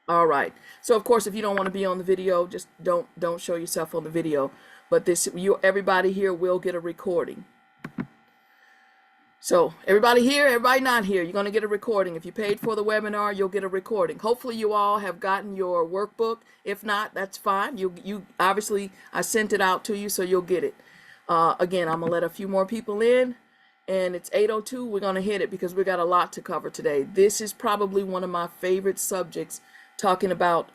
All right. So of course, if you don't want to be on the video, just don't show yourself on the video. But everybody here will get a recording. So everybody here, everybody not here, you're going to get a recording. If you paid for the webinar, you'll get a recording. Hopefully you all have gotten your workbook. If not, that's fine. You obviously, I sent it out to you, so you'll get it. Again, I'm going to let a few more people in, and it's 8:02. We're going to hit it because we got a lot to cover today. This is probably one of my favorite subjects, talking about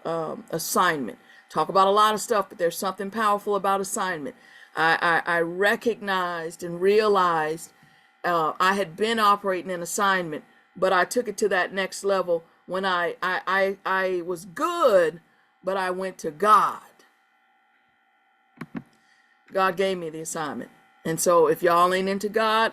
assignment. Talk about a lot of stuff, but there's something powerful about assignment. I recognized and realized I had been operating in assignment, but I took it to that next level when I was good, but I went to God. God gave me the assignment. And so if y'all ain't into God,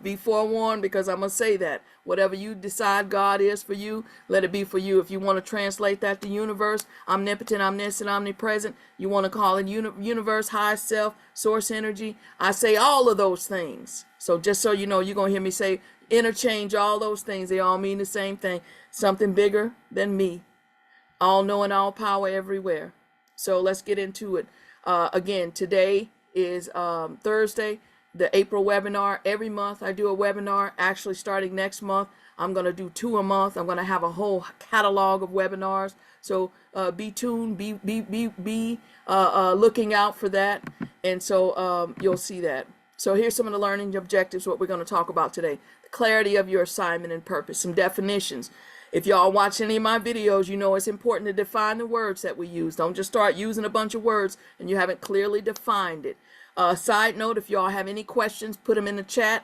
be forewarned, because I'm going to say that. Whatever you decide God is for you, let it be for you. If you want to translate that to universe, omnipotent, omniscient, omnipresent, you want to call it universe, high self, source energy, I say all of those things. So just so you know, you're going to hear me say interchange all those things. They all mean the same thing. Something bigger than me. All knowing, all power everywhere. So let's get into it. Again, today is Thursday, the April webinar. Every month I do a webinar. Actually, starting next month, I'm going to do 2 a month. I'm going to have a whole catalog of webinars. So be tuned, be looking out for that. And so you'll see that. So here's some of the learning objectives, what we're going to talk about today. The clarity of your assignment and purpose, some definitions. If y'all watch any of my videos, you know it's important to define the words that we use. Don't just start using a bunch of words and you haven't clearly defined it. Side note, if y'all have any questions, put them in the chat.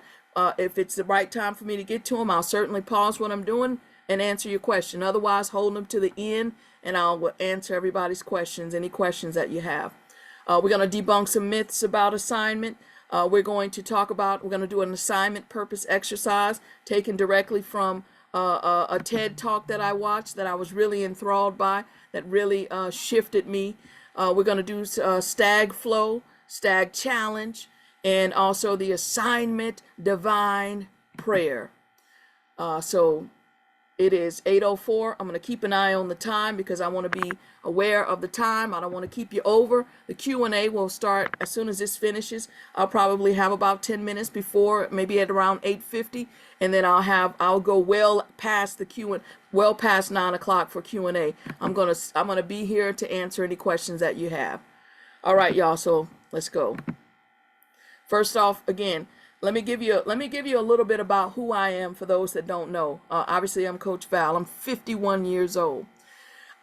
If it's the right time for me to get to them, I'll certainly pause what I'm doing and answer your question. Otherwise, hold them to the end and I'll answer everybody's questions, any questions that you have. We're going to debunk some myths about assignment. We're going to do an assignment purpose exercise taken directly from a TED talk that I watched that I was really enthralled by, that really shifted me. We're going to do stag flow, stag challenge, and also the assignment divine prayer. So it is 8:04. I'm going to keep an eye on the time because I want to be aware of the time. I don't want to keep you over. The Q&A will start as soon as this finishes. I'll probably have about 10 minutes before, maybe at around 8:50, and then I'll go well past the well past 9 o'clock for Q&A. I'm gonna be here to answer any questions that you have. All right, y'all. So let's go. First off, again, let me give you a little bit about who I am for those that don't know. Obviously, I'm Coach Val. I'm 51 years old.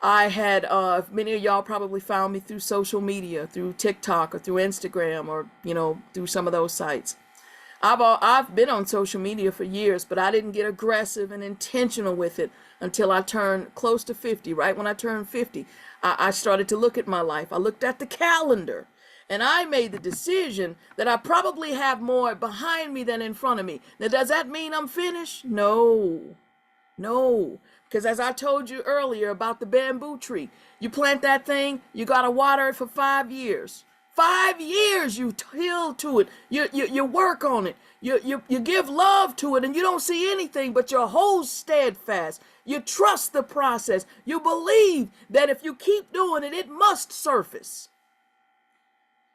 I had many of y'all probably found me through social media, through TikTok or through Instagram, or through some of those sites. I've been on social media for years, but I didn't get aggressive and intentional with it until I turned close to 50. Right when I turned 50, I started to look at my life. I looked at the calendar. And I made the decision that I probably have more behind me than in front of me. Now, does that mean I'm finished? No. Because as I told you earlier about the bamboo tree, you plant that thing, you got to water it for 5 years. 5 years you till to it. You work on it. You give love to it, and you don't see anything, but your whole steadfast. You trust the process. You believe that if you keep doing it, it must surface.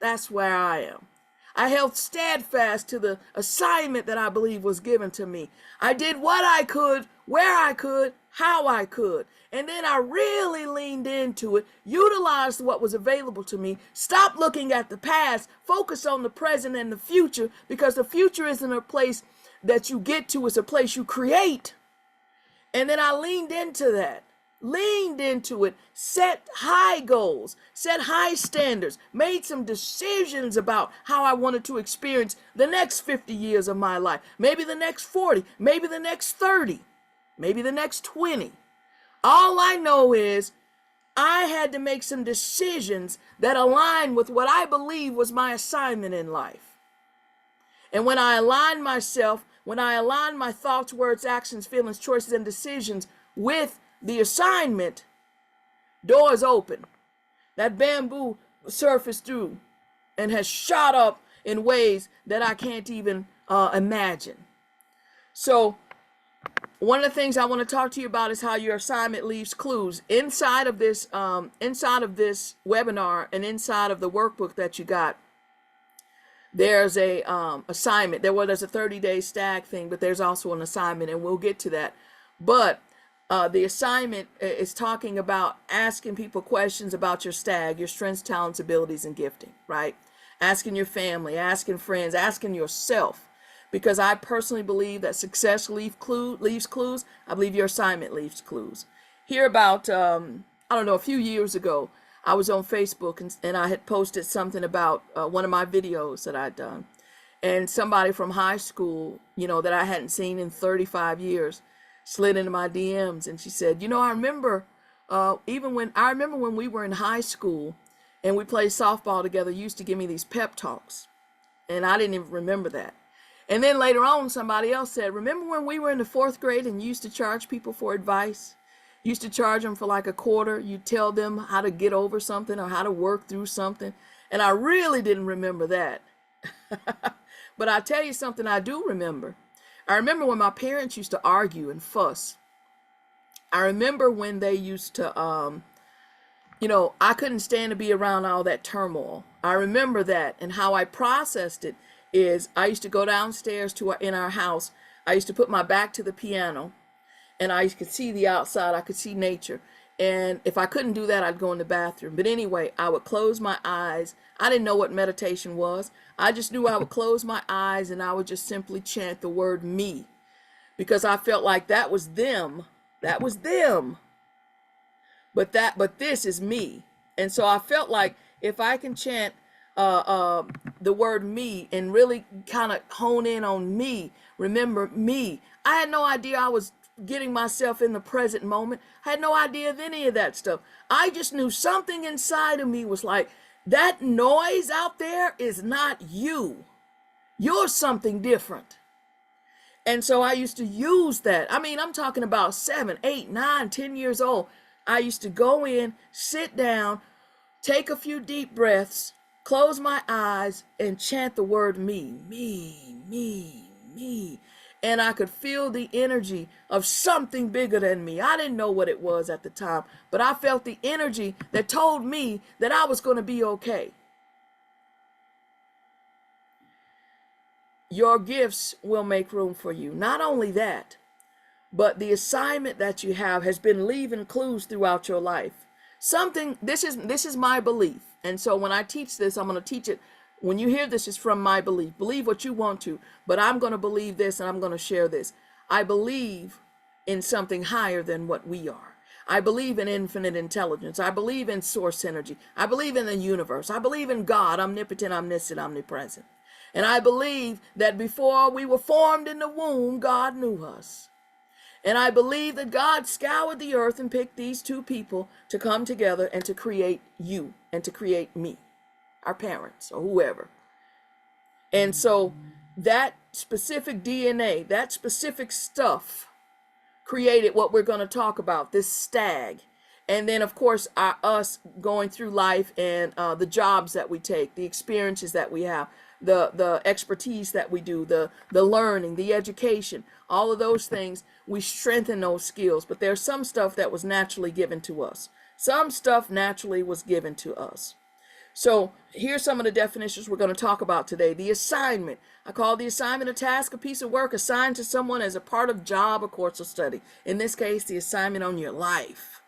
That's where I am. I held steadfast to the assignment that I believe was given to me. I did what I could, where I could, how I could. And then I really leaned into it, utilized what was available to me, stopped looking at the past, focus on the present and the future, because the future isn't a place that you get to, it's a place you create. And then I leaned into that. Leaned into it, set high goals, set high standards, made some decisions about how I wanted to experience the next 50 years of my life, maybe the next 40, maybe the next 30, maybe the next 20. All I know is I had to make some decisions that align with what I believe was my assignment in life. And when I align myself, when I align my thoughts, words, actions, feelings, choices, and decisions with the assignment, doors open. That bamboo surfaced through and has shot up in ways that I can't even imagine. So one of the things I want to talk to you about is how your assignment leaves clues inside of this webinar and inside of the workbook that you got. There's a assignment. There's a 30-day stag thing, but there's also an assignment, and we'll get to that. But the assignment is talking about asking people questions about your stag, your strengths, talents, abilities, and gifting, right? Asking your family, asking friends, asking yourself. Because I personally believe that success leaves clues. I believe your assignment leaves clues. Here about, I don't know, a few years ago, I was on Facebook and I had posted something about one of my videos that I'd done. And somebody from high school, that I hadn't seen in 35 years, slid into my DMs and she said, I remember when we were in high school and we played softball together, you used to give me these pep talks. And I didn't even remember that. And then later on, somebody else said, remember when we were in the 4th grade and you used to charge people for advice? You used to charge them for like a quarter. You tell them how to get over something or how to work through something. And I really didn't remember that. But I tell you something I do remember. I remember when my parents used to argue and fuss. I remember when they used to, I couldn't stand to be around all that turmoil. I remember that, and how I processed it is I used to go downstairs in our house. I used to put my back to the piano, and I could see the outside. I could see nature. And if I couldn't do that, I'd go in the bathroom. But anyway, I would close my eyes. I didn't know what meditation was. I just knew I would close my eyes and I would just simply chant the word me, because I felt like that was them. That was them. But this is me. And so I felt like if I can chant the word me and really kind of hone in on me, remember me. I had no idea I was getting myself in the present moment. I had no idea of any of that stuff. I just knew something inside of me was like, that noise out there is not you. You're something different. And so I used to use that. I mean, I'm talking about 7, 8, 9, 10 years old. I used to go in, sit down, take a few deep breaths, close my eyes, and chant the word me, me, me, me. And I could feel the energy of something bigger than me. I didn't know what it was at the time, but I felt the energy that told me that I was going to be okay. Your gifts will make room for you. Not only that, but the assignment that you have has been leaving clues throughout your life. This is my belief. And so when I teach this, I'm going to teach it. When you hear this, it's from my belief. Believe what you want to, but I'm going to believe this and I'm going to share this. I believe in something higher than what we are. I believe in infinite intelligence. I believe in source energy. I believe in the universe. I believe in God, omnipotent, omniscient, omnipresent. And I believe that before we were formed in the womb, God knew us. And I believe that God scoured the earth and picked these two people to come together and to create you and to create me, our parents or whoever. And so that specific DNA, that specific stuff created what we're going to talk about, this stag. And then, of course, us going through life and the jobs that we take, the experiences that we have, the expertise that we do, the learning, the education, all of those things, we strengthen those skills. But there's some stuff that was naturally given to us. Some stuff naturally was given to us. So here's some of the definitions we're going to talk about today. The assignment. I call the assignment a task, a piece of work assigned to someone as a part of job or course of study. In this case, the assignment on your life.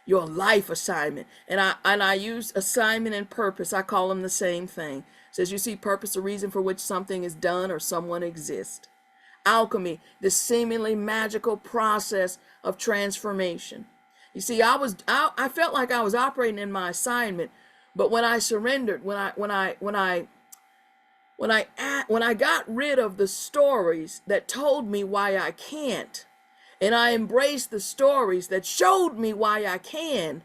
Your life assignment. And I use assignment and purpose. I call them the same thing. It says you see purpose, the reason for which something is done or someone exists. Alchemy, the seemingly magical process of transformation. You see, I felt like I was operating in my assignment, but when I surrendered, when I got rid of the stories that told me why I can't, and I embraced the stories that showed me why I can,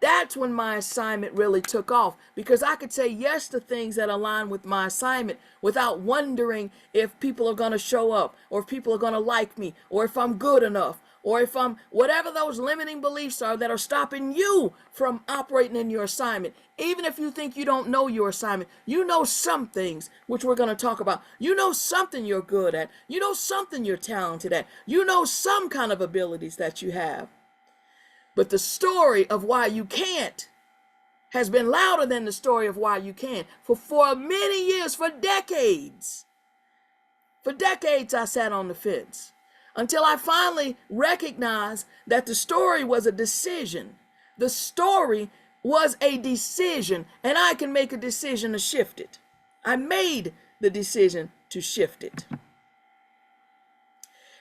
that's when my assignment really took off, because I could say yes to things that align with my assignment without wondering if people are going to show up or if people are going to like me or if I'm good enough or if whatever those limiting beliefs are that are stopping you from operating in your assignment. Even if you think you don't know your assignment, you know some things, which we're going to talk about. You know something you're good at. You know something you're talented at. You know some kind of abilities that you have. But the story of why you can't has been louder than the story of why you can. For many years, for decades. For decades, I sat on the fence until I finally recognized that the story was a decision. The story was a decision, and I can make a decision to shift it. I made the decision to shift it.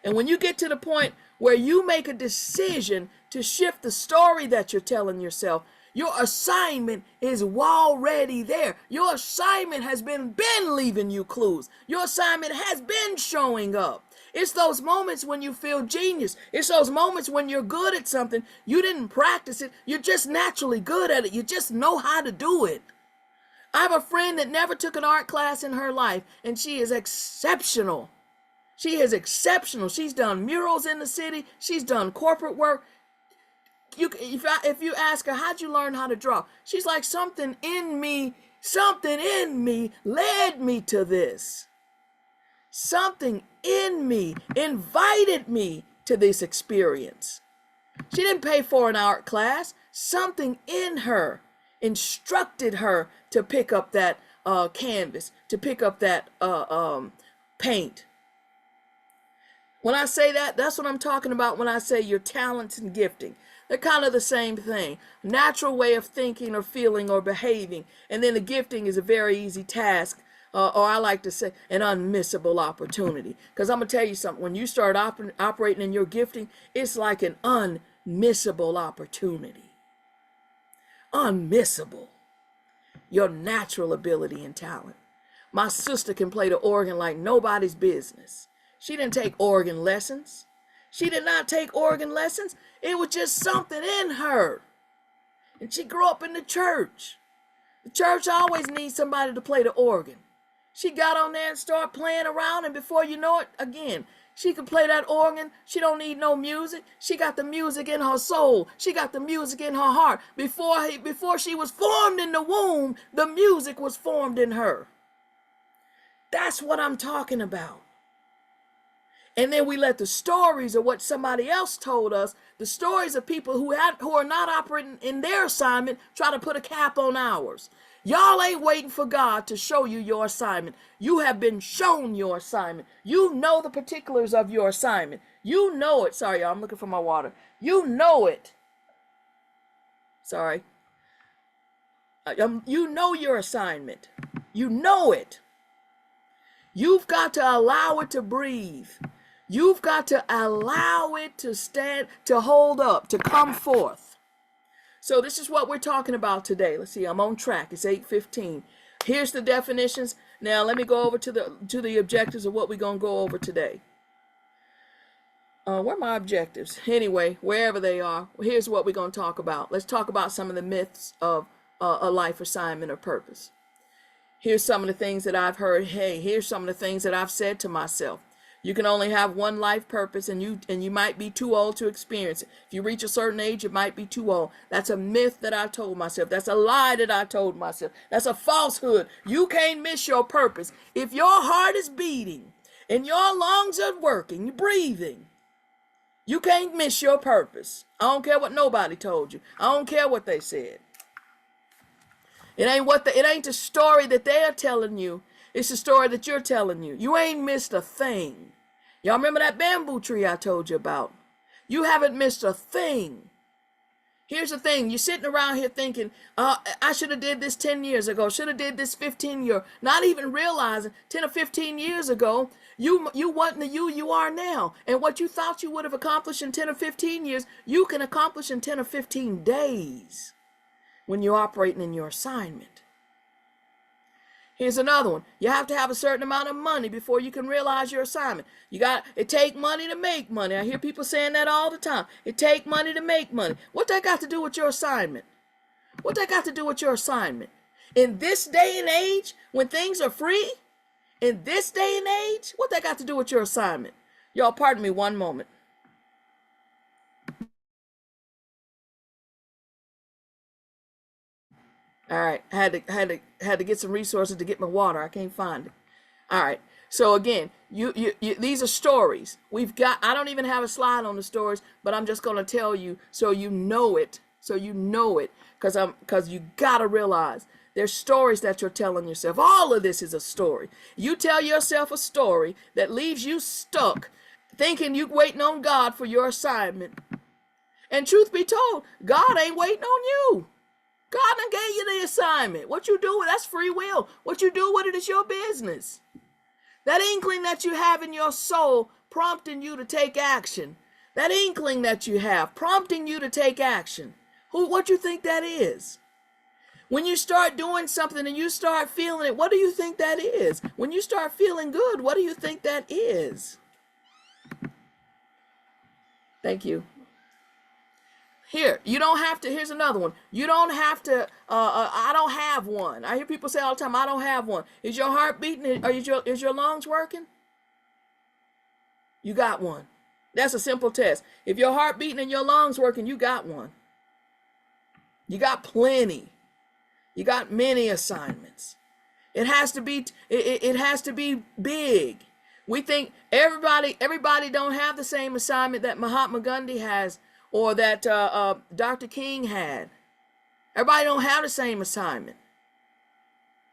And when you get to the point where you make a decision to shift the story that you're telling yourself, your assignment is already there. Your assignment has been leaving you clues. Your assignment has been showing up. It's those moments when you feel genius. It's those moments when you're good at something. You didn't practice it. You're just naturally good at it. You just know how to do it. I have a friend that never took an art class in her life, and she is exceptional. She is exceptional. She's done murals in the city. She's done corporate work. If you ask her, how'd you learn how to draw? She's like, something in me led me to this. Something in me invited me to this experience. She didn't pay for an art class. Something in her instructed her to pick up that canvas, to pick up that paint. When I say that, that's what I'm talking about when I say your talents and gifting. They're kind of the same thing. Natural way of thinking or feeling or behaving. And then the gifting is a very easy task, or I like to say an unmissable opportunity. Because I'm going to tell you something. When you start operating in your gifting, it's like an unmissable opportunity. Unmissable. Your natural ability and talent. My sister can play the organ like nobody's business. She didn't take organ lessons. She did not take organ lessons. It was just something in her. And she grew up in the church. The church always needs somebody to play the organ. She got on there and started playing around, and before you know it, again, she could play that organ. She don't need no music. She got the music in her soul. She got the music in her heart. Before she was formed in the womb, the music was formed in her. That's what I'm talking about. And then we let the stories of what somebody else told us, the stories of people who are not operating in their assignment, try to put a cap on ours. Y'all ain't waiting for God to show you your assignment. You have been shown your assignment. You know the particulars of your assignment. You know it. Sorry, y'all, I'm looking for my water. You know it. Sorry. You know your assignment. You know it. You've got to allow it to breathe. You've got to allow it to stand, to hold up, to come forth. So this is what we're talking about today. Let's see, I'm on track. It's 8:15. Here's the definitions. Now let me go over to the objectives of what we're going to go over today. Where are my objectives? Anyway, wherever they are, here's what we're going to talk about. Let's talk about some of the myths of a life assignment or purpose. Here's some of the things that I've heard. Hey, here's some of the things that I've said to myself. You can only have one life purpose, and you might be too old to experience it. If you reach a certain age, it might be too old. That's a myth that I told myself. That's a lie that I told myself. That's a falsehood. You can't miss your purpose. If your heart is beating and your lungs are working, you're breathing, you can't miss your purpose. I don't care what nobody told you. I don't care what they said. It ain't the story that they're telling you. It's the story that you're telling you. You ain't missed a thing. Y'all remember that bamboo tree I told you about? You haven't missed a thing. Here's the thing. You're sitting around here thinking, I should have did this 10 years ago. Should have did this 15 years. Not even realizing 10 or 15 years ago, you wasn't the you are now. And what you thought you would have accomplished in 10 or 15 years, you can accomplish in 10 or 15 days when you're operating in your assignment. Here's another one. You have to have a certain amount of money before you can realize your assignment. It take money to make money. I hear people saying that all the time. It take money to make money. What that got to do with your assignment? What that got to do with your assignment? In this day and age, when things are free, in this day and age, what that got to do with your assignment? Y'all, pardon me one moment. All right, I had to get some resources to get my water. I can't find it. All right. So again, you these are stories. I don't even have a slide on the stories, but I'm just going to tell you so you know it. So you know it, because you got to realize there's stories that you're telling yourself. All of this is a story. You tell yourself a story that leaves you stuck thinking you're waiting on God for your assignment. And truth be told, God ain't waiting on you. God done gave you the assignment. What you do with that's free will. What you do with it is your business. That inkling that you have in your soul prompting you to take action. That inkling that you have prompting you to take action. What you think that is? When you start doing something and you start feeling it, what do you think that is? When you start feeling good, what do you think that is? Thank you. Here, you don't have to, here's another one. You don't have to, I don't have one. I hear people say all the time, I don't have one. Is your heart beating? Or is your lungs working? You got one. That's a simple test. If your heart beating and your lungs working, you got one. You got plenty. You got many assignments. It has to be, it has to be big. We think everybody don't have the same assignment that Mahatma Gandhi has, or that Dr. King had. Everybody don't have the same assignment.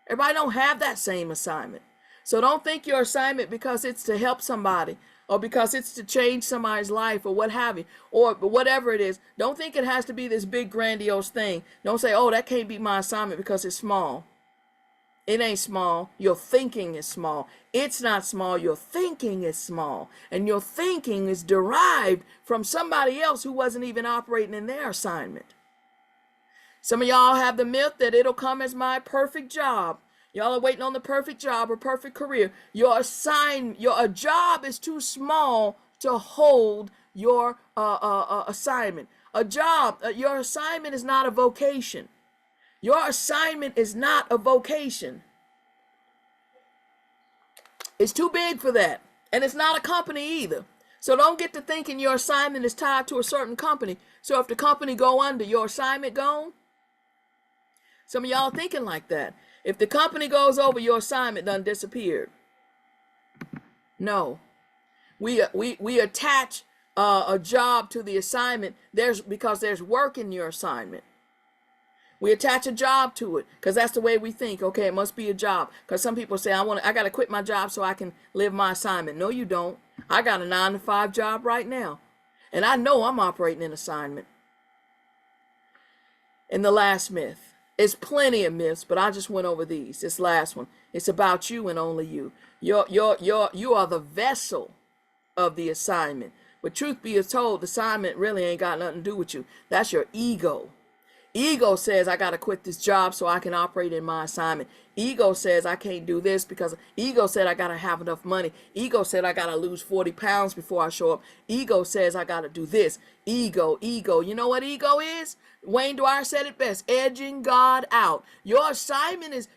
Everybody don't have that same assignment. So don't think your assignment because it's to help somebody, or because it's to change somebody's life, or what have you, or whatever it is. Don't think it has to be this big grandiose thing. Don't say, oh, that can't be my assignment because it's small. It ain't small. Your thinking is small. It's not small. Your thinking is small. And your thinking is derived from somebody else who wasn't even operating in their assignment. Some of y'all have the myth that it'll come as my perfect job. Y'all are waiting on the perfect job or perfect career. Your job is too small to hold your assignment. Your assignment is not a vocation. Your assignment is not a vocation. It's too big for that. And it's not a company either. So don't get to thinking your assignment is tied to a certain company. So if the company go under, your assignment gone? Some of y'all thinking like that. If the company goes over, your assignment done disappeared. No. We attach a job to the assignment because there's work in your assignment. We attach a job to it because that's the way we think. Okay, it must be a job. Because some people say, I got to quit my job so I can live my assignment. No, you don't. I got a 9-to-5 job right now. And I know I'm operating in assignment. And the last myth. It's plenty of myths, but I just went over these. This last one. It's about you and only you. You are the vessel of the assignment. But truth be told, the assignment really ain't got nothing to do with you. That's your ego. Ego says I got to quit this job so I can operate in my assignment. Ego says I can't do this because ego said I got to have enough money. Ego said I got to lose 40 pounds before I show up. Ego says I got to do this. Ego. You know what ego is? Wayne Dwyer said it best, edging God out. Your assignment is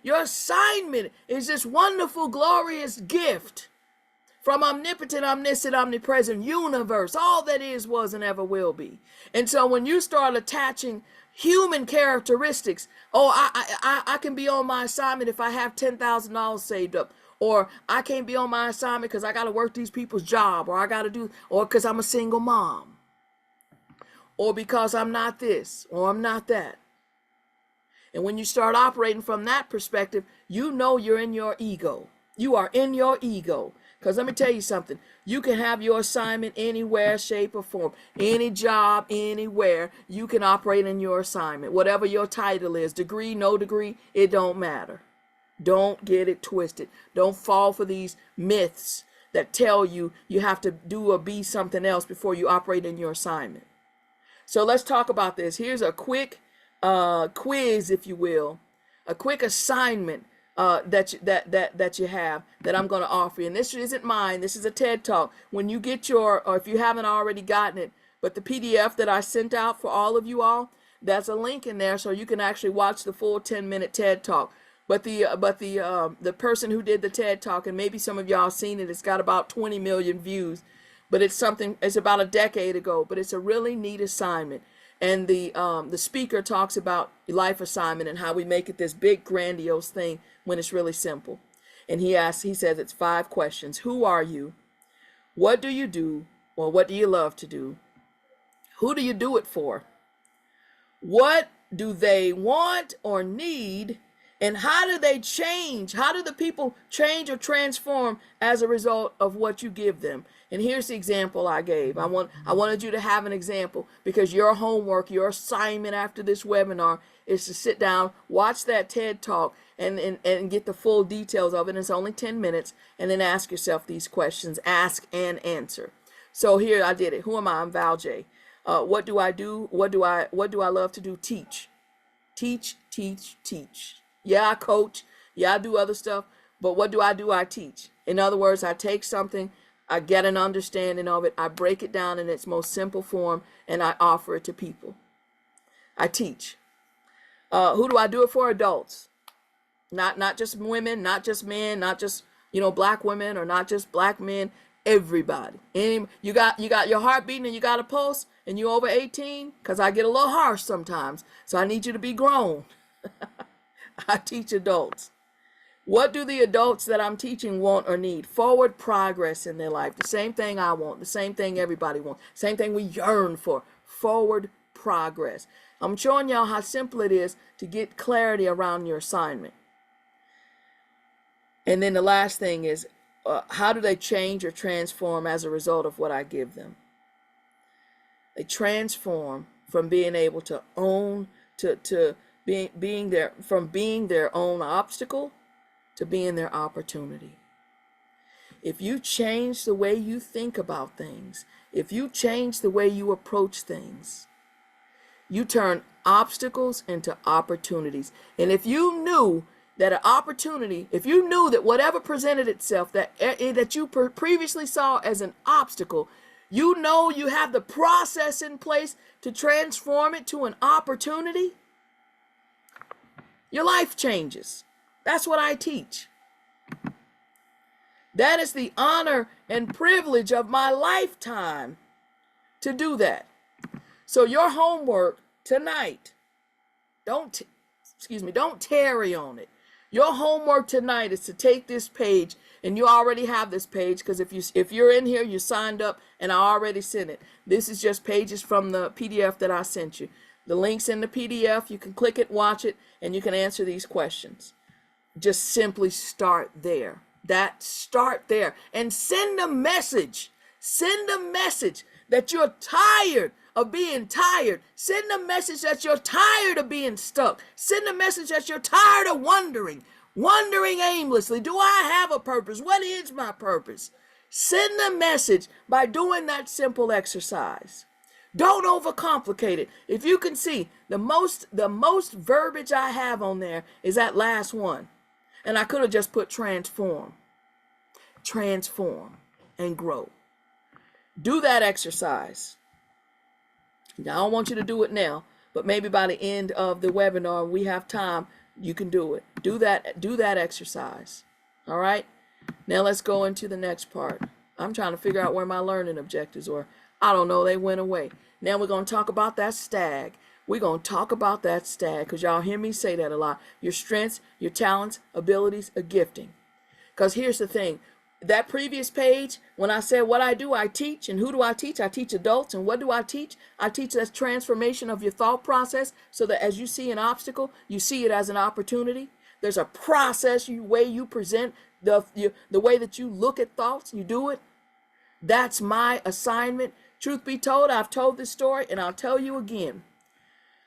this wonderful, glorious gift from omnipotent, omniscient, omnipresent universe. All that is, was, and ever will be. And so when you start attaching human characteristics, I can be on my assignment if I have $10,000 saved up, or I can't be on my assignment because I got to work these people's job, or or because I'm a single mom, or because I'm not this, or I'm not that. And when you start operating from that perspective, you know you're in your ego. You are in your ego. Because let me tell you something. You can have your assignment anywhere, shape, or form. Any job, anywhere. You can operate in your assignment. Whatever your title is. Degree, no degree, it don't matter. Don't get it twisted. Don't fall for these myths that tell you you have to do or be something else before you operate in your assignment. So let's talk about this. Here's a quick quiz, if you will. A quick assignment that you have that I'm going to offer you. And this isn't mine. This is a TED Talk. When you get or if you haven't already gotten it, but the PDF that I sent out for all of you all, there's a link in there so you can actually watch the full 10-minute TED Talk. But the person who did the TED Talk, and maybe some of y'all seen it, it's got about 20 million views. but it's about a decade ago, but it's a really neat assignment. And the speaker talks about life assignment and how we make it this big grandiose thing when it's really simple. And he says it's 5 questions. Who are you? What do you do? Or what do you love to do? Who do you do it for? What do they want or need? And how do they change? How do the people change or transform as a result of what you give them? And here's the example I gave. I wanted you to have an example, because your homework, your assignment after this webinar is to sit down, watch that TED Talk, and get the full details of it. It's only 10 minutes. And then ask yourself these questions. Ask and answer. So here I did it. Who am I? I'm Valj. What do I do? What do I love to do? Teach. Teach, teach, teach. Yeah, I coach. Yeah, I do other stuff. But what do? I teach. In other words, I take something, I get an understanding of it, I break it down in its most simple form, and I offer it to people. I teach. Who do I do it for? Adults. Not just women, not just men, not just, black women, or not just black men. Everybody. You got your heart beating and you got a pulse and you're over 18, because I get a little harsh sometimes. So I need you to be grown. I teach adults. What do the adults that I'm teaching want or need? Forward progress in their life. The same thing I want. The same thing everybody wants. Same thing we yearn for. Forward progress. I'm showing y'all how simple it is to get clarity around your assignment. And then the last thing is, how do they change or transform as a result of what I give them? They transform from being able to own, to being their own obstacle to being their opportunity. If you change the way you think about things, if you change the way you approach things, you turn obstacles into opportunities. And if you knew that an opportunity, if you knew that whatever presented itself that you previously saw as an obstacle, you know you have the process in place to transform it to an opportunity, your life changes. That's what I teach. That is the honor and privilege of my lifetime to do that. So your homework tonight, don't tarry on it. Your homework tonight is to take this page, and you already have this page, because if you're in here, you signed up, and I already sent it. This is just pages from the PDF that I sent you. The link's in the PDF. You can click it, watch it, and you can answer these questions. Just simply start there. Start there, and send a message. Send a message that you're tired of being tired. Send a message that you're tired of being stuck. Send a message that you're tired of wondering aimlessly. Do I have a purpose? What is my purpose? Send a message by doing that simple exercise. Don't overcomplicate it. If you can see, the most verbiage I have on there is that last one. And I could have just put transform and grow. Do that exercise. Now, I don't want you to do it now, but maybe by the end of the webinar, we have time, you can do it. Do that exercise. All right? Now let's go into the next part. I'm trying to figure out where my learning objectives were. I don't know, they went away. Now we're going to talk about that stag. We're going to talk about that stag, because y'all hear me say that a lot. Your strengths, your talents, abilities, a gifting. Because here's the thing. That previous page, when I said what I do, I teach. And who do I teach? I teach adults. And what do I teach? I teach that transformation of your thought process, so that as you see an obstacle, you see it as an opportunity. There's a process, way you present, the way that you look at thoughts, you do it. That's my assignment. Truth be told, I've told this story, and I'll tell you again.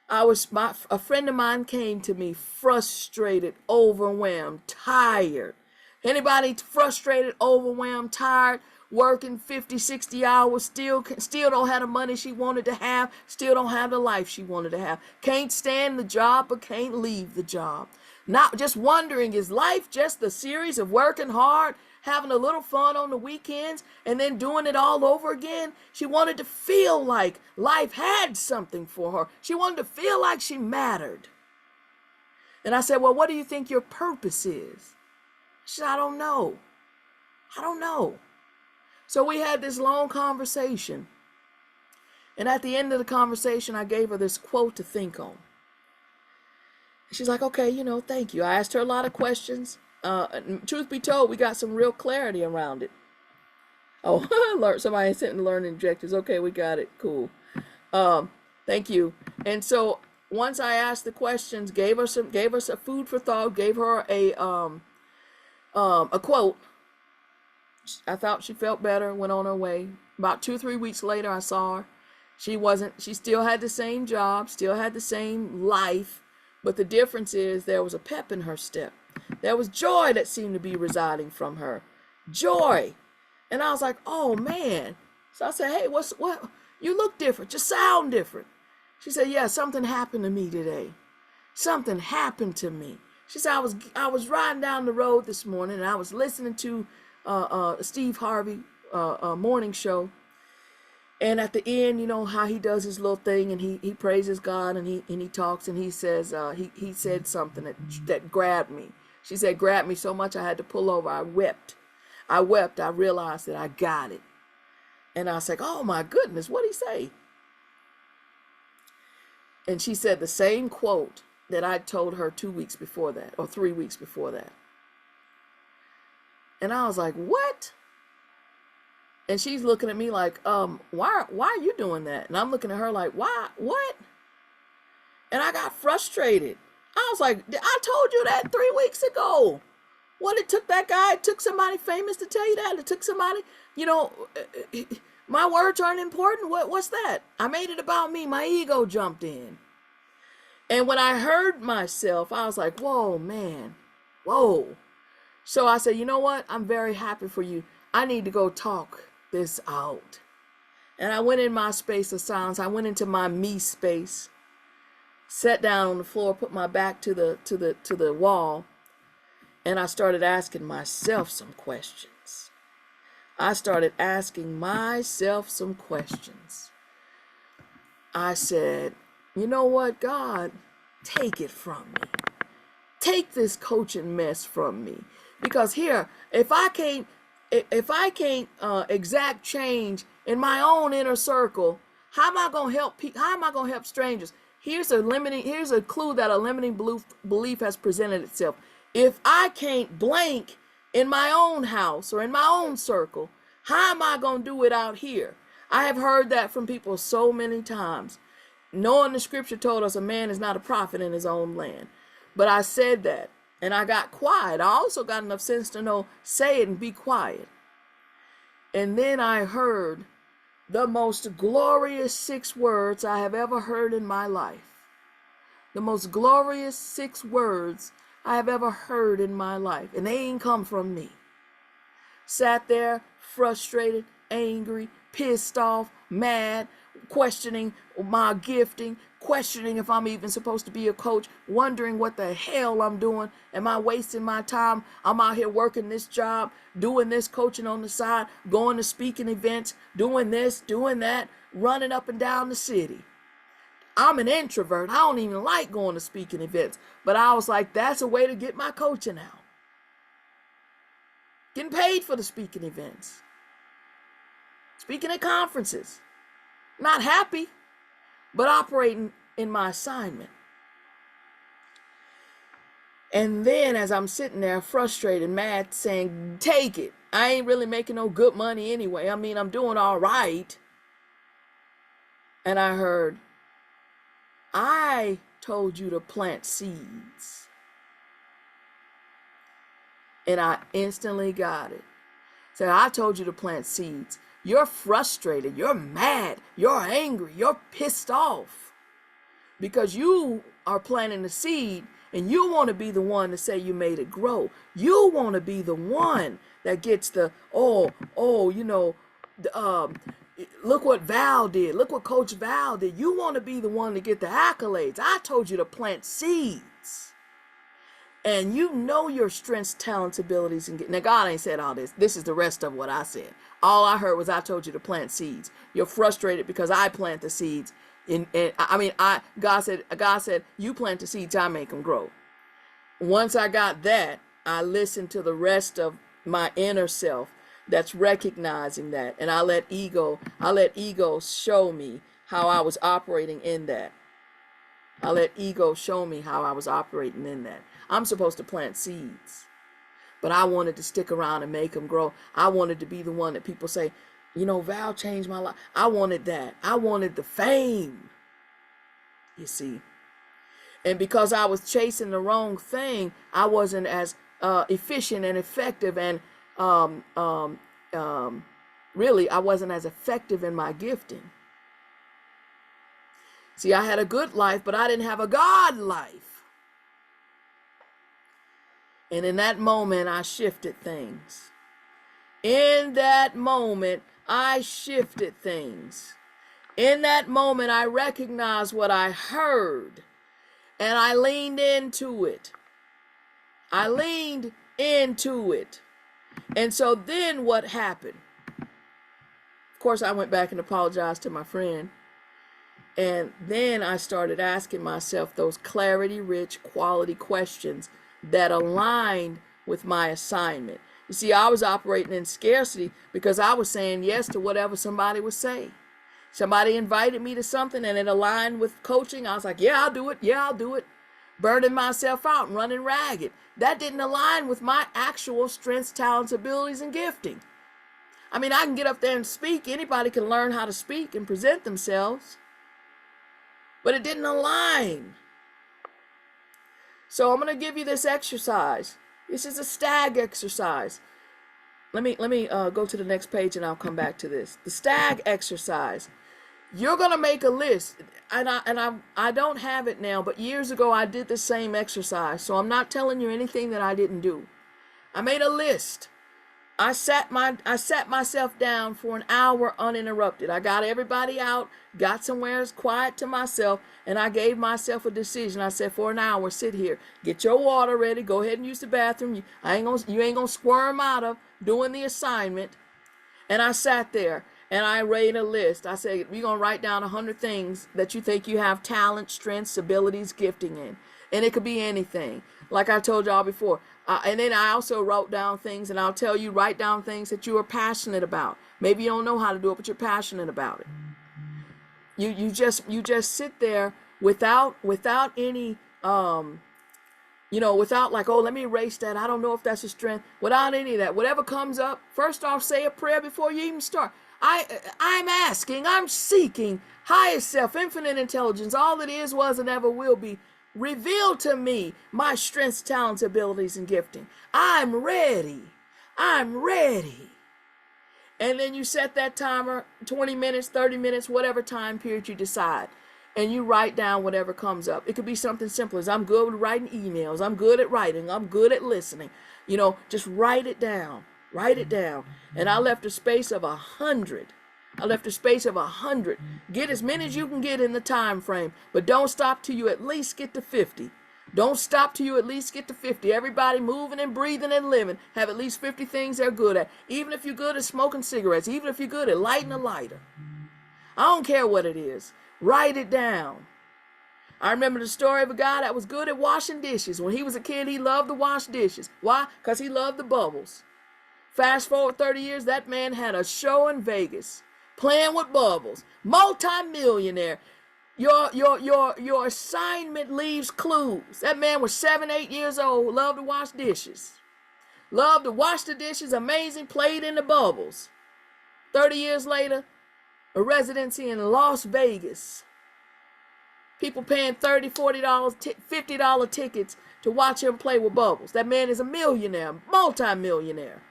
A friend of mine came to me frustrated, overwhelmed, tired. Anybody frustrated, overwhelmed, tired, working 50, 60 hours, still don't have the money she wanted to have, still don't have the life she wanted to have. Can't stand the job, but can't leave the job. Not just wondering, is life just the series of working hard, having a little fun on the weekends, and then doing it all over again? She wanted to feel like life had something for her. She wanted to feel like she mattered. And I said, well, what do you think your purpose is? She said, I don't know. So we had this long conversation. And at the end of the conversation, I gave her this quote to think on. She's like, okay, thank you. I asked her a lot of questions. Truth be told, we got some real clarity around it. Oh, somebody sent learning objectives. Okay, we got it. Cool. Thank you. And so once I asked the questions, gave her some food for thought, gave her a quote. I thought she felt better, went on her way. About 2 or 3 weeks later, I saw her. She still had the same job, still had the same life, but the difference is there was a pep in her step. There was joy that seemed to be residing from her. Joy. And I was like, oh man. So I said, hey, what? You look different. You sound different. She said, yeah, something happened to me today. Something happened to me. She said, I was riding down the road this morning and I was listening to Steve Harvey morning show. And at the end, how he does his little thing and he praises God and he talks and he says, he said something that grabbed me. She said, grabbed me so much I had to pull over. I wept. I realized that I got it. And I was like, oh my goodness, what'd he say? And she said the same quote that I told her 2 weeks before that, or 3 weeks before that. And I was like, what? And she's looking at me like, why are you doing that? And I'm looking at her like, why, what? And I got frustrated. I was like, I told you that 3 weeks ago. What, it took that guy, it took somebody famous to tell you that? It took somebody, my words aren't important. What's that? I made it about me. My ego jumped in. And when I heard myself, I was like, whoa, man, whoa. So I said, you know what? I'm very happy for you. I need to go talk this out. And I went in my space of silence. I went into my me space, sat down on the floor, put my back to the wall, and I started asking myself some questions. I started asking myself some questions. I said, you know what, God, take it from me. Take this coaching mess from me. Because here, if I can't exact change in my own inner circle, how am I going to help people? How am I going to help strangers? Here's a clue that a limiting belief has presented itself. If I can't blank in my own house or in my own circle, how am I going to do it out here? I have heard that from people so many times. Knowing the scripture told us a man is not a prophet in his own land. But I said that and I got quiet. I also got enough sense to know, say it and be quiet. And then I heard the most glorious 6 words I have ever heard in my life. The most glorious 6 words I have ever heard in my life. And they ain't come from me. Sat there, frustrated, angry, pissed off, mad, questioning my gifting, questioning if I'm even supposed to be a coach, wondering what the hell I'm doing. Am I wasting my time? I'm out here working this job, doing this coaching on the side, going to speaking events, doing this, doing that, running up and down the city. I'm an introvert. I don't even like going to speaking events. But I was like, that's a way to get my coaching out. Getting paid for the speaking events. Speaking at conferences. Not happy, but operating in my assignment. And then as I'm sitting there frustrated, mad, saying, take it. I ain't really making no good money anyway. I mean, I'm doing all right. And I heard, I told you to plant seeds. And I instantly got it. So I told you to plant seeds. You're frustrated. You're mad. You're angry. You're pissed off. Because you are planting the seed and you want to be the one to say you made it grow. You want to be the one that gets the, look what Val did. Look what Coach Val did. You want to be the one to get the accolades. I told you to plant seeds. And you know your strengths, talents, abilities. Now, God ain't said all this. This is the rest of what I said. All I heard was I told you to plant seeds. You're frustrated because I plant the seeds. God said, you plant the seeds, I make them grow. Once I got that, I listened to the rest of my inner self. that's recognizing that. And I let ego show me how I was operating in that. I let ego show me how I was operating in that. I'm supposed to plant seeds, but I wanted to stick around and make them grow. I wanted to be the one that people say, you know, Val changed my life. I wanted that. I wanted the fame, you see. And because I was chasing the wrong thing, I wasn't as efficient and effective, and really, I wasn't as effective in my gifting. See, I had a good life, but I didn't have a God life. And in that moment, I shifted things. In that moment, I shifted things. In that moment, I recognized what I heard, and I leaned into it. I leaned into it. And so then what happened? Of course, I went back and apologized to my friend. And then I started asking myself those clarity-rich, quality questions that aligned with my assignment. You see, I was operating in scarcity because I was saying yes to whatever somebody would say. Somebody invited me to something and it aligned with coaching. I was like, yeah, I'll do it. Yeah, I'll do it. Burning myself out and running ragged. That didn't align with my actual strengths, talents, abilities, and gifting. I mean, I can get up there and speak. Anybody can learn how to speak and present themselves. But it didn't align. So I'm going to give you this exercise. This is a stag exercise. Let me go to the next page and I'll come back to this. The stag exercise. You're going to make a list. And I don't have it now, but years ago I did the same exercise. So I'm not telling you anything that I didn't do. I made a list. I sat myself down for an hour uninterrupted. I got everybody out, got somewhere quiet to myself, and I gave myself a decision. I said, for an hour, sit here, get your water ready, go ahead and use the bathroom. You ain't gonna squirm out of doing the assignment. And I sat there and I made a list. I said, you're gonna write down 100 things that you think you have talent, strengths, abilities, gifting in. And it could be anything. Like I told y'all before. And then I also wrote down things, and I'll tell you, write down things that you are passionate about. Maybe you don't know how to do it, but you're passionate about it. You just sit there without any without like, oh, let me erase that. I don't know if that's a strength. Without any of that, whatever comes up, first off, say a prayer before you even start. I'm seeking highest self, infinite intelligence. All it is, was, and ever will be. Reveal to me my strengths, talents, abilities, and gifting. I'm ready. I'm ready. And then you set that timer, 20 minutes, 30 minutes, whatever time period you decide. And you write down whatever comes up. It could be something simple as I'm good with writing emails. I'm good at writing. I'm good at listening. Just write it down. Write it down. And I left a space of 100. Get as many as you can get in the time frame, but don't stop till you at least get to 50. Don't stop till you at least get to 50. Everybody moving and breathing and living have at least 50 things they're good at. Even if you're good at smoking cigarettes, even if you're good at lighting a lighter. I don't care what it is. Write it down. I remember the story of a guy that was good at washing dishes. When he was a kid, he loved to wash dishes. Why? Because he loved the bubbles. Fast forward 30 years, that man had a show in Vegas. Playing with bubbles, multi-millionaire. Your assignment leaves clues. That man was 7, 8 years old, loved to wash dishes. Loved to wash the dishes, amazing, played in the bubbles. 30 years later, a residency in Las Vegas. People paying $30, $40, $50 tickets to watch him play with bubbles. That man is a millionaire, multi-millionaire.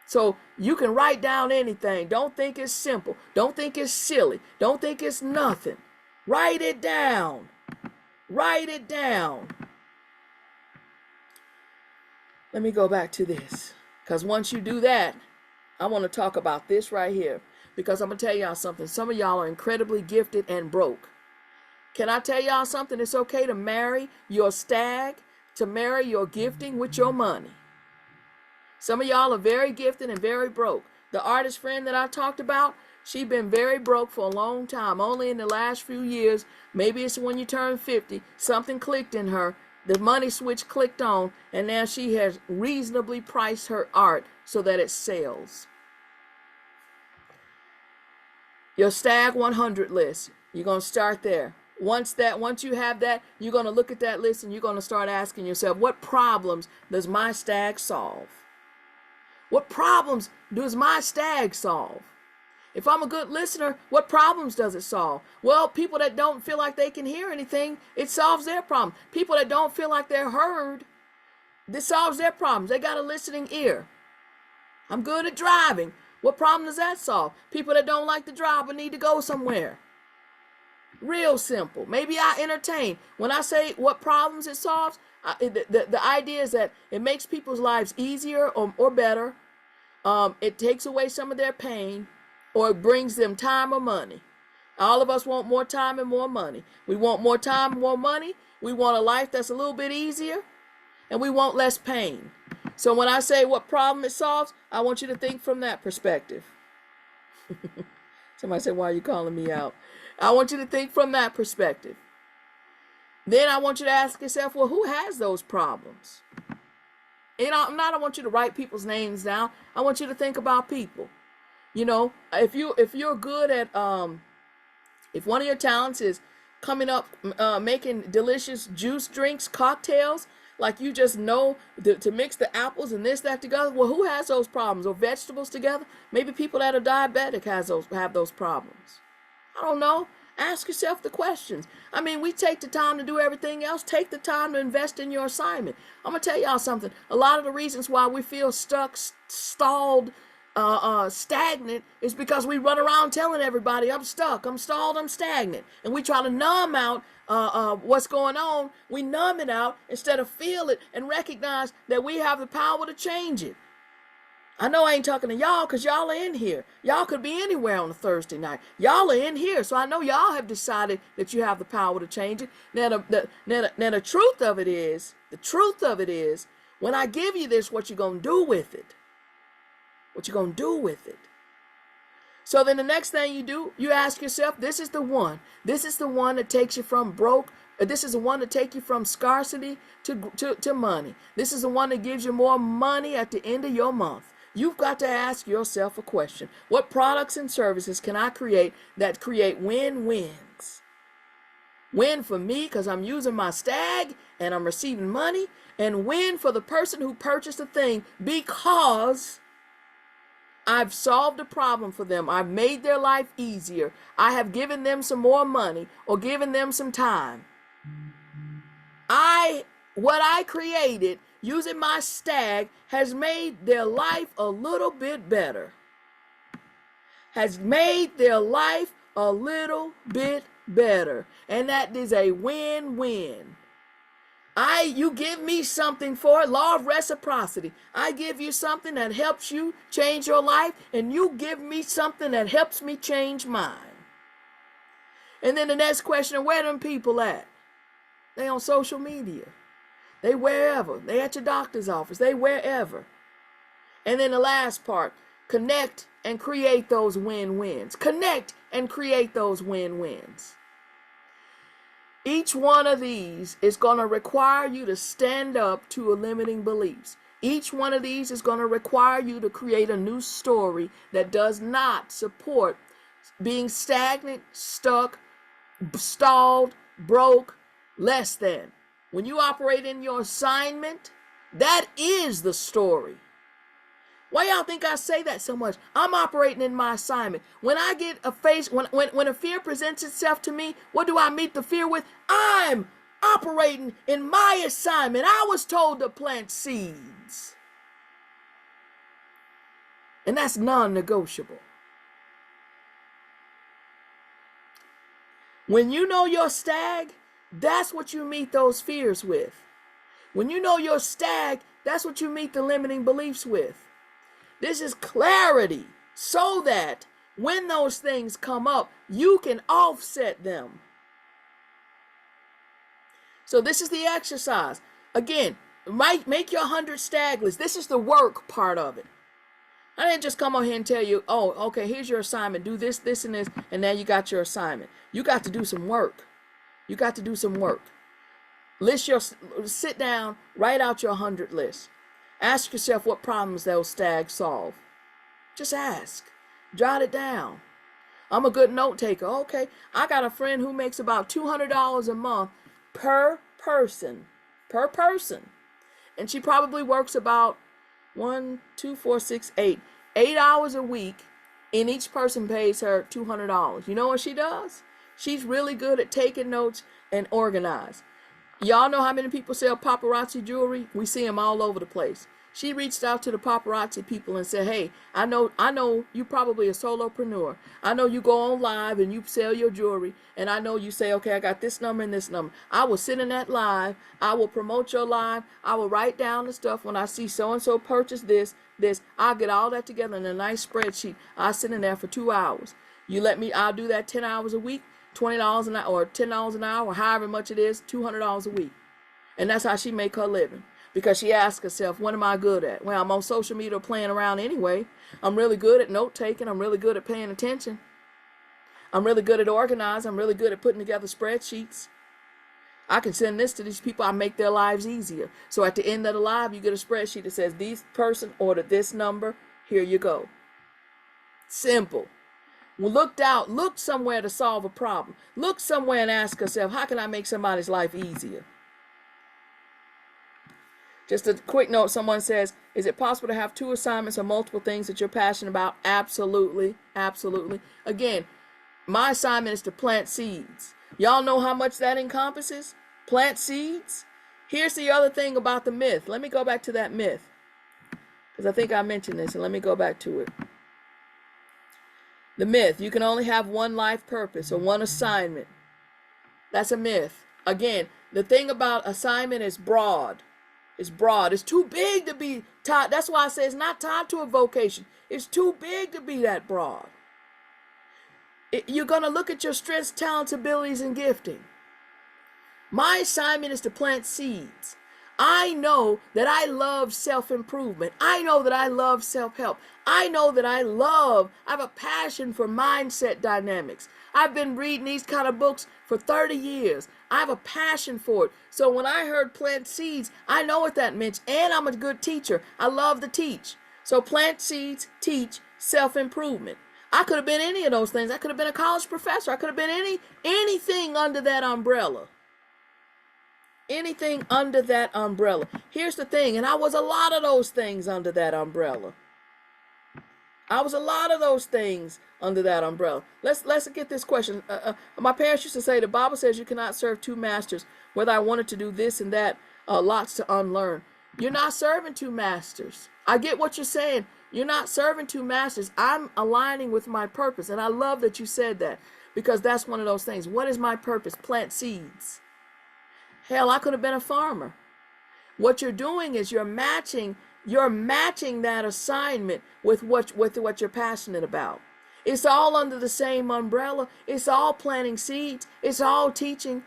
So you can write down anything. Don't think it's simple. Don't think it's silly. Don't think it's nothing. Write it down. Write it down. Let me go back to this. Because once you do that, I want to talk about this right here. Because I'm going to tell y'all something. Some of y'all are incredibly gifted and broke. Can I tell y'all something? It's okay to marry your stag, to marry your gifting with your money. Some of y'all are very gifted and very broke. The artist friend that I talked about, she's been very broke for a long time. Only in the last few years, maybe it's when you turn 50, something clicked in her. The money switch clicked on, and now she has reasonably priced her art so that it sells. Your Stag 100 list, you're going to start there. Once you have that, you're going to look at that list and you're going to start asking yourself, what problems does my stag solve? What problems does my stag solve? If I'm a good listener, what problems does it solve? Well, people that don't feel like they can hear anything, it solves their problem. People that don't feel like they're heard, this solves their problems. They got a listening ear. I'm good at driving. What problem does that solve? People that don't like to drive but need to go somewhere. Real simple. Maybe I entertain. When I say what problems it solves, the idea is that it makes people's lives easier or better. It takes away some of their pain, or it brings them time or money. All of us want more time and more money. We want more time and more money. We want a life that's a little bit easier, and we want less pain. So when I say what problem it solves, I want you to think from that perspective. Somebody said, why are you calling me out? I want you to think from that perspective. Then I want you to ask yourself, well, who has those problems? I don't want you to write people's names down. I want you to think about people. You know, if you're good at, if one of your talents is coming up, making delicious juice drinks, cocktails, like you just know to mix the apples and this, that together. Well, who has those problems? Or vegetables together? Maybe people that are diabetic have those problems. I don't know. Ask yourself the questions. I mean, we take the time to do everything else. Take the time to invest in your assignment. I'm going to tell y'all something. A lot of the reasons why we feel stuck, stalled, stagnant is because we run around telling everybody, I'm stuck, I'm stalled, I'm stagnant. And we try to numb out what's going on. We numb it out instead of feel it and recognize that we have the power to change it. I know I ain't talking to y'all because y'all are in here. Y'all could be anywhere on a Thursday night. Y'all are in here. So I know y'all have decided that you have the power to change it. Now the truth of it is, when I give you this, what you going to do with it? What you going to do with it? So then the next thing you do, you ask yourself, this is the one. This is the one that takes you from broke. This is the one that takes you from scarcity to money. This is the one that gives you more money at the end of your month. You've got to ask yourself a question. What products and services can I create that create win-wins? Win for me because I'm using my stag and I'm receiving money, and win for the person who purchased the thing because I've solved a problem for them. I've made their life easier. I have given them some more money or given them some time. What I created using my stag has made their life a little bit better. Has made their life a little bit better. And that is a win-win. You give me something for it, law of reciprocity. I give you something that helps you change your life, and you give me something that helps me change mine. And then the next question, where them people at? They on social media. They wherever. They at your doctor's office. They wherever. And then the last part, connect and create those win-wins. Connect and create those win-wins. Each one of these is going to require you to stand up to limiting beliefs. Each one of these is going to require you to create a new story that does not support being stagnant, stuck, stalled, broke, less than. When you operate in your assignment, that is the story. Why y'all think I say that so much? I'm operating in my assignment. When I get when a fear presents itself to me, what do I meet the fear with? I'm operating in my assignment. I was told to plant seeds. And that's non-negotiable. When you know your stag, that's what you meet those fears with. When you know your stag, that's what you meet the limiting beliefs with. This is clarity so that when those things come up, you can offset them. So this is the exercise. Again, make your 100 stag list. This is the work part of it. I didn't just come on here and tell you, oh, okay, here's your assignment. Do this, this, and this, and now you got your assignment. You got to do some work. You got to do some work. Sit down, write out your 100 list. Ask yourself what problems those stags solve. Just ask. Jot it down. I'm a good note taker. Okay, I got a friend who makes about $200 a month per person. Per person. And she probably works about 1, 2, 4, 6, 8 hours a week, and each person pays her $200. You know what she does? She's really good at taking notes and organized. Y'all know how many people sell paparazzi jewelry? We see them all over the place. She reached out to the paparazzi people and said, hey, I know you probably a solopreneur. I know you go on live and you sell your jewelry. And I know you say, okay, I got this number and this number. I will sit in that live. I will promote your live. I will write down the stuff when I see so-and-so purchase this. I'll get all that together in a nice spreadsheet. I'll sit in there for 2 hours. You let me, I'll do that 10 hours a week, $20 an hour, or $10 an hour, or however much it is, $200 a week. And that's how she make her living. Because she asks herself, what am I good at? Well, I'm on social media playing around anyway. I'm really good at note taking. I'm really good at paying attention. I'm really good at organizing. I'm really good at putting together spreadsheets. I can send this to these people. I make their lives easier. So at the end of the live, you get a spreadsheet that says, this person ordered this number. Here you go. Simple. Well, look somewhere to solve a problem. Look somewhere and ask yourself, how can I make somebody's life easier? Just a quick note, someone says, is it possible to have 2 assignments or multiple things that you're passionate about? Absolutely, absolutely. Again, my assignment is to plant seeds. Y'all know how much that encompasses? Plant seeds. Here's the other thing about the myth. Let me go back to that myth, because I think I mentioned this, and let me go back to it. The myth, you can only have one life purpose or one assignment. That's a myth. Again, the thing about assignment is broad. It's broad. It's too big to be tied. That's why I say it's not tied to a vocation. It's too big to be that broad. You're going to look at your strengths, talents, abilities, and gifting. My assignment is to plant seeds. I know that I love self-improvement. I know that I love self-help. I know that I have a passion for mindset dynamics. I've been reading these kind of books for 30 years. I have a passion for it. So when I heard plant seeds, I know what that meant. And I'm a good teacher. I love to teach. So plant seeds, teach, self-improvement. I could have been any of those things. I could have been a college professor. I could have been anything under that umbrella. Anything under that umbrella. Here's the thing, and I was a lot of those things under that umbrella. Let's get this question. My parents used to say the Bible says you cannot serve 2 masters. Whether I wanted to do this and that, lots to unlearn. You're not serving 2 masters. I get what you're saying. You're not serving 2 masters. I'm aligning with my purpose, and I love that you said that, because that's one of those things. What is my purpose? Plant seeds. Hell, I could have been a farmer. What you're doing is you're matching that assignment with what you're passionate about. It's all under the same umbrella. It's all planting seeds. It's all teaching.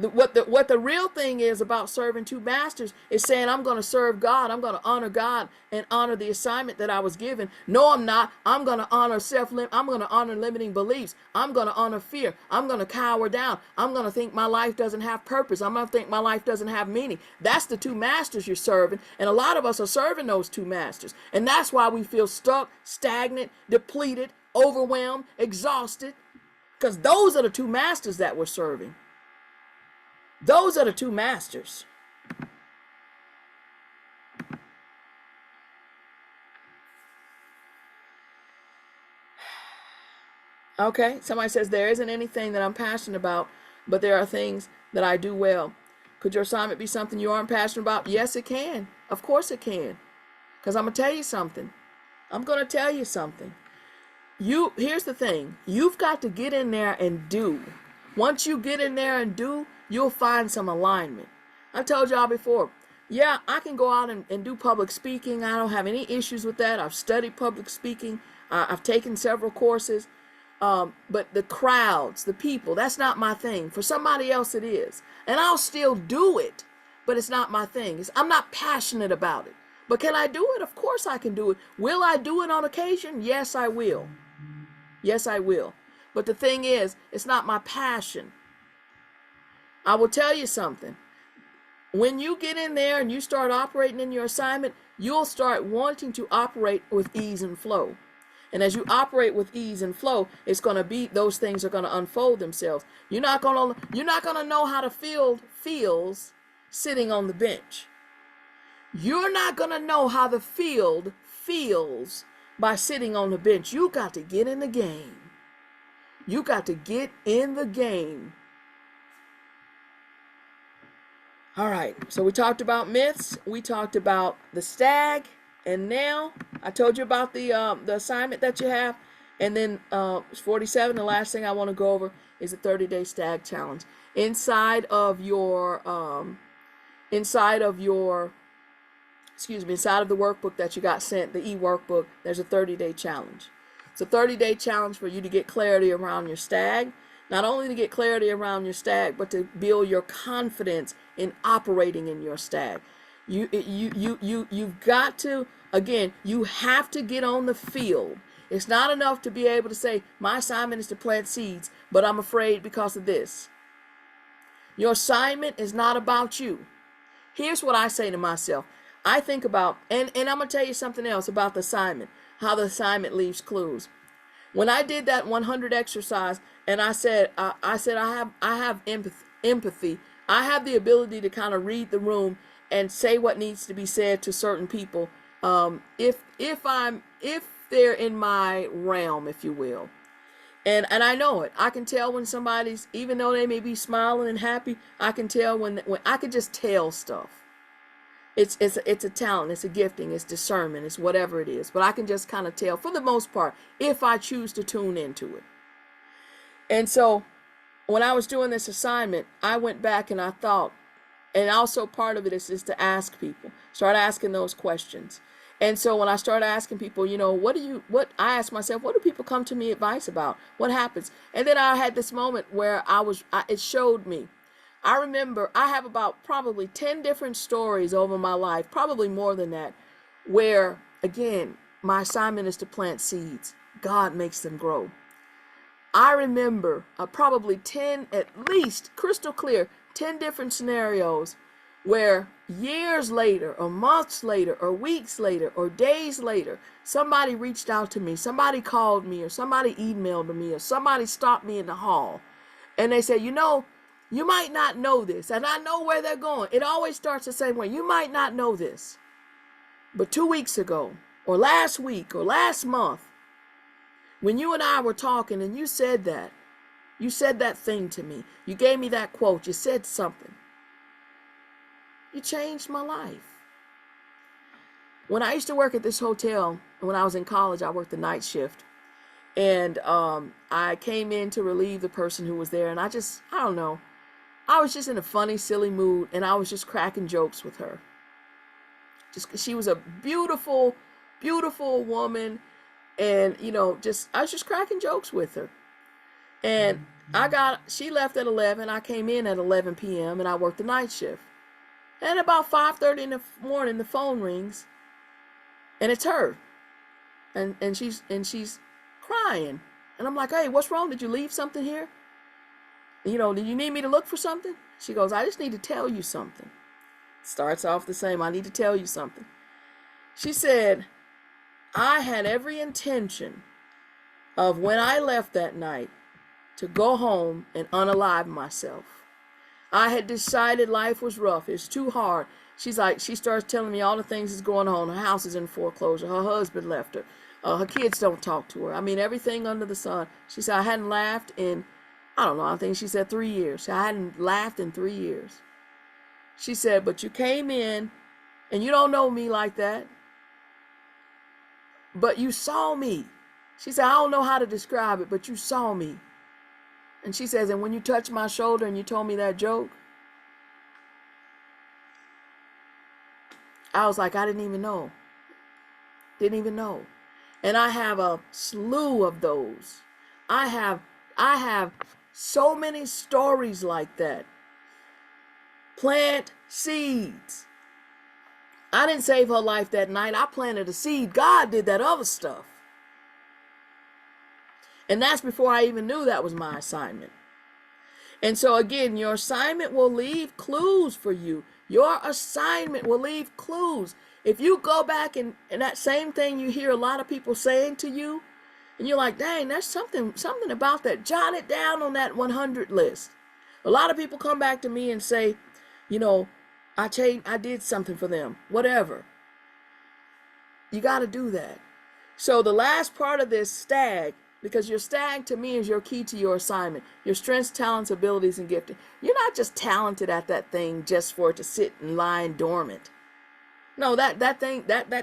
What the real thing is about serving 2 masters is saying, I'm going to serve God. I'm going to honor God and honor the assignment that I was given. No, I'm not. I'm going to honor I'm going to honor limiting beliefs. I'm going to honor fear. I'm going to cower down. I'm going to think my life doesn't have purpose. I'm going to think my life doesn't have meaning. That's the 2 masters you're serving. And a lot of us are serving those 2 masters. And that's why we feel stuck, stagnant, depleted, overwhelmed, exhausted. Because those are the 2 masters that we're serving. Those are the 2 masters. Okay, somebody says there isn't anything that I'm passionate about, but there are things that I do well. Could your assignment be something you aren't passionate about? Yes, it can. Of course it can. Because I'm going to tell you something. Here's the thing. You've got to get in there and do. Once you get in there and do, you'll find some alignment. I told y'all before, yeah, I can go out and do public speaking. I don't have any issues with that. I've studied public speaking. I've taken several courses. But the crowds, the people, that's not my thing. For somebody else it is. And I'll still do it, but it's not my thing. I'm not passionate about it. But can I do it? Of course I can do it. Will I do it on occasion? Yes, I will. Yes, I will. But the thing is, it's not my passion. I will tell you something. when you get in there and you start operating in your assignment, you'll start wanting to operate with ease and flow. And as you operate with ease and flow, it's going to be, those things are going to unfold themselves. You're not going to know how the field feels sitting on the bench. You're not going to know how the field feels by sitting on the bench. You got to get in the game. You got to get in the game. All right, so we talked about myths. We talked about the stag. And now I told you about the assignment that you have. And then 47, the last thing I want to go over is the 30-day stag challenge. Inside of the workbook that you got sent, the e-workbook, there's a 30-day challenge. It's a 30-day challenge for you to get clarity around your stag. Not only to get clarity around your stag, but to build your confidence in operating in your stag. You've got to, again, you have to get on the field. It's not enough to be able to say, my assignment is to plant seeds, but I'm afraid because of this. Your assignment is not about you. Here's what I say to myself. I think about, and I'm going to tell you something else about the assignment, how the assignment leaves clues. When I did that 100 exercise, and I said I have empathy. I have the ability to kind of read the room and say what needs to be said to certain people, if they're in my realm, if you will. And I know it. I can tell when somebody's, even though they may be smiling and happy, I can tell when I can just tell stuff. It's a talent, it's a gifting, it's discernment, it's whatever it is. But I can just kind of tell, for the most part, if I choose to tune into it. And so when I was doing this assignment, I went back and I thought, and also part of it is to ask people, start asking those questions. And so when I started asking people, I asked myself, what do people come to me advice about? What happens? And then I had this moment where it showed me. I remember I have about probably 10 different stories over my life, probably more than that, where, again, my assignment is to plant seeds. God makes them grow. I remember probably 10, at least, crystal clear, 10 different scenarios where years later, or months later, or weeks later, or days later, somebody reached out to me, somebody called me, or somebody emailed me, or somebody stopped me in the hall, and they said, you might not know this, and I know where they're going. It always starts the same way. You might not know this, but 2 weeks ago, or last week, or last month, when you and I were talking and you said that thing to me, you gave me that quote, you said something. You changed my life. When I used to work at this hotel, when I was in college, I worked the night shift. And I came in to relieve the person who was there. And I don't know. I was just in a funny, silly mood. And I was just cracking jokes with her. She was a beautiful, beautiful woman. And, I was just cracking jokes with her. And she left at 11. I came in at 11 p.m. and I worked the night shift. And about 5:30 in the morning, the phone rings. And it's her. And she's crying. And I'm like, hey, what's wrong? Did you leave something here? Do you need me to look for something? She goes, I just need to tell you something. Starts off the same. I need to tell you something. She said, I had every intention of when I left that night to go home and unalive myself. I had decided life was rough. It's too hard. She starts telling me all the things that's going on. Her house is in foreclosure. Her husband left her. Her kids don't talk to her. I mean, everything under the sun. She said, I hadn't laughed in, I don't know, I think she said 3 years. I hadn't laughed in 3 years. She said, but you came in and you don't know me like that. But you saw me. She said, I don't know how to describe it, but you saw me. And she says, and when you touched my shoulder and you told me that joke, I was like, I didn't even know. Didn't even know. And I have a slew of those. I have so many stories like that. Plant seeds. I didn't save her life that night. I planted a seed. God did that other stuff. And that's before I even knew that was my assignment. And so again, your assignment will leave clues for you. Your assignment will leave clues. If you go back and that same thing you hear a lot of people saying to you, and you're like, dang, there's something about that. Jot it down on that 100 list. A lot of people come back to me and say, you know, I did something for them, whatever. You got to do that. So the last part of this stag, because your stag to me is your key to your assignment, your strengths, talents, abilities, and gifting. You're not just talented at that thing just for it to sit and lie dormant. No, that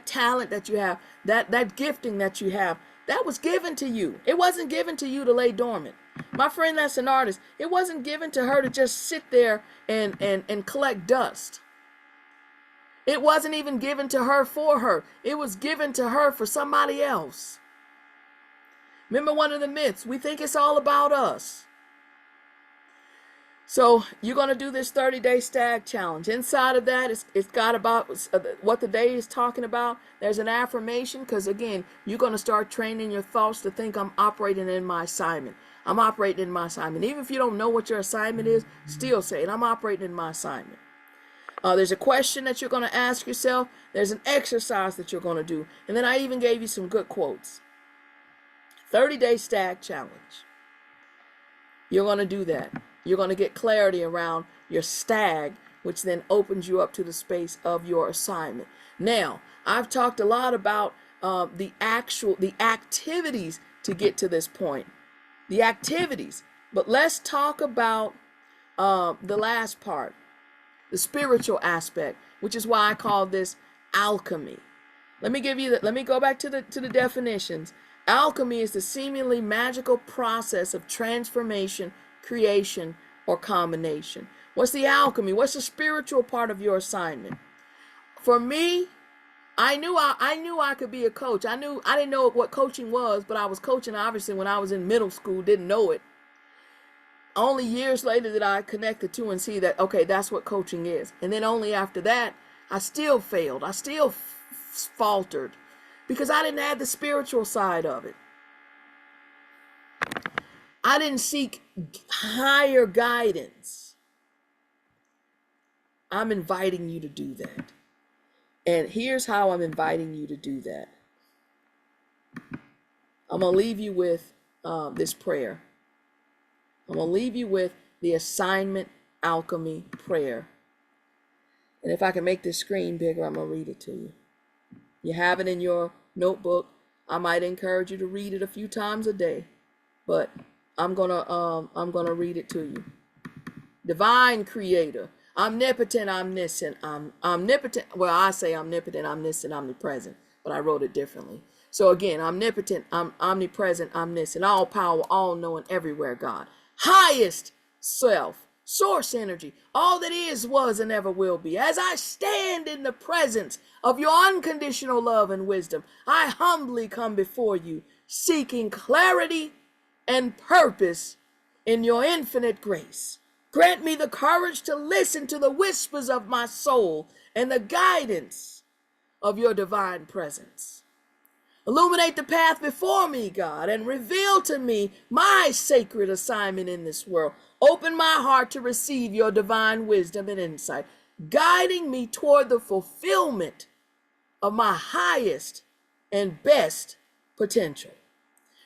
talent that you have, that gifting that you have, that was given to you. It wasn't given to you to lay dormant. My friend that's an artist, it wasn't given to her to just sit there and collect dust. It wasn't even given to her for her. It was given to her for somebody else. Remember one of the myths, we think it's all about us. So you're going to do this 30-day stag challenge. Inside of that, it's got about what the day is talking about. There's an affirmation because, again, you're going to start training your thoughts to think I'm operating in my assignment. I'm operating in my assignment. Even if you don't know what your assignment is, still say it. I'm operating in my assignment. There's a question that you're going to ask yourself. There's an exercise that you're going to do. And then I even gave you some good quotes. 30-day stag challenge. You're going to do that. You're going to get clarity around your stag, which then opens you up to the space of your assignment. Now, I've talked a lot about the activities to get to this point. The activities. But let's talk about the last part, the spiritual aspect, which is why I call this alchemy. Let me go back to the definitions. Alchemy is the seemingly magical process of transformation, creation, or combination. What's the alchemy? What's the spiritual part of your assignment? For me, I knew I could be a coach. I didn't know what coaching was, but I was coaching obviously when I was in middle school, didn't know it. Only years later did I connect the two and see that, okay, that's what coaching is. And then only after that, I still failed. I still faltered because I didn't have the spiritual side of it. I didn't seek higher guidance. I'm inviting you to do that. And here's how I'm inviting you to do that. I'm going to leave you with this prayer. I'm going to leave you with the Assignment Alchemy prayer. And if I can make this screen bigger, I'm going to read it to you. You have it in your notebook. I might encourage you to read it a few times a day, but I'm gonna read it to you. Divine Creator, omnipotent, omniscient, omnipotent. Well, I say omnipotent, omniscient, omnipresent, but I wrote it differently. So again, omnipotent, omnipresent, omniscient, all power, all knowing, everywhere, God. Highest self, source energy, all that is, was, and ever will be. As I stand in the presence of your unconditional love and wisdom, I humbly come before you, seeking clarity and purpose in your infinite grace. Grant me the courage to listen to the whispers of my soul and the guidance of your divine presence. Illuminate the path before me, God, and reveal to me my sacred assignment in this world. Open my heart to receive your divine wisdom and insight, guiding me toward the fulfillment of my highest and best potential.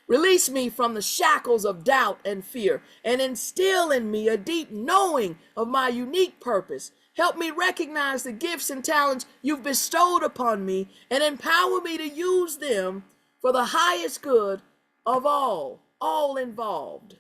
Release me from the shackles of doubt and fear and instill in me a deep knowing of my unique purpose. Help me recognize the gifts and talents you've bestowed upon me and empower me to use them for the highest good of all involved.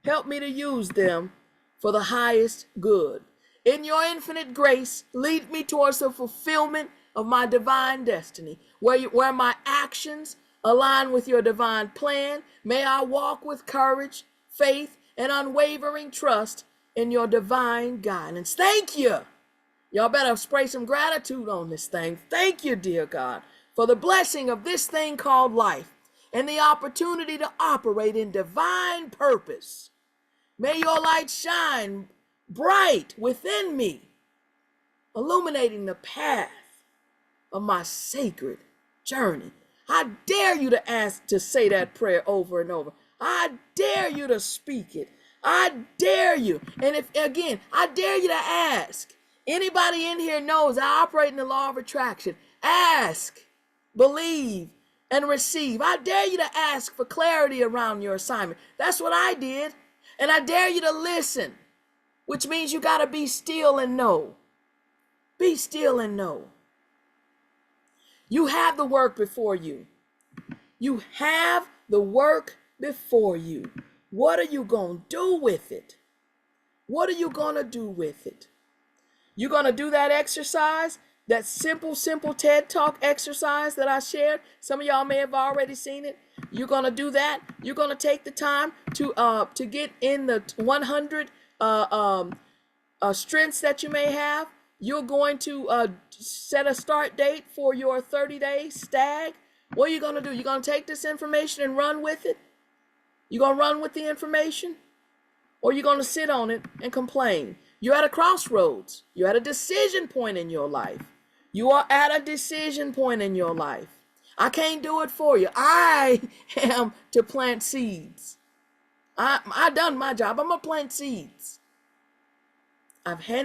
Help me to use them for the highest good. In your infinite grace, lead me towards the fulfillment of my divine destiny, where my actions align with your divine plan. May I walk with courage, faith, and unwavering trust in your divine guidance. Thank you. Y'all better spray some gratitude on this thing. Thank you, dear God, for the blessing of this thing called life and the opportunity to operate in divine purpose. May your light shine bright within me, illuminating the path of my sacred journey. I dare you to say that prayer over and over. I dare you to speak it. I dare you. And if, again, I dare you to ask. Anybody in here knows I operate in the law of attraction. Ask, believe, and receive. I dare you to ask for clarity around your assignment. That's what I did. And I dare you to listen, which means you got to be still and know. Be still and know. You have the work before you. You have the work before you. What are you going to do with it? What are you going to do with it? You're going to do that exercise, that simple TED Talk exercise that I shared. Some of y'all may have already seen it. You're going to do that. You're going to take the time to get in the 100 strengths that you may have. You're going to set a start date for your 30-day stag. What are you going to do? You're going to take this information and run with it? You're going to run with the information? Or you're going to sit on it and complain? You're at a crossroads. You're at a decision point in your life. You are at a decision point in your life. I can't do it for you. I am to plant seeds. I done my job. I'm going to plant seeds. I've handed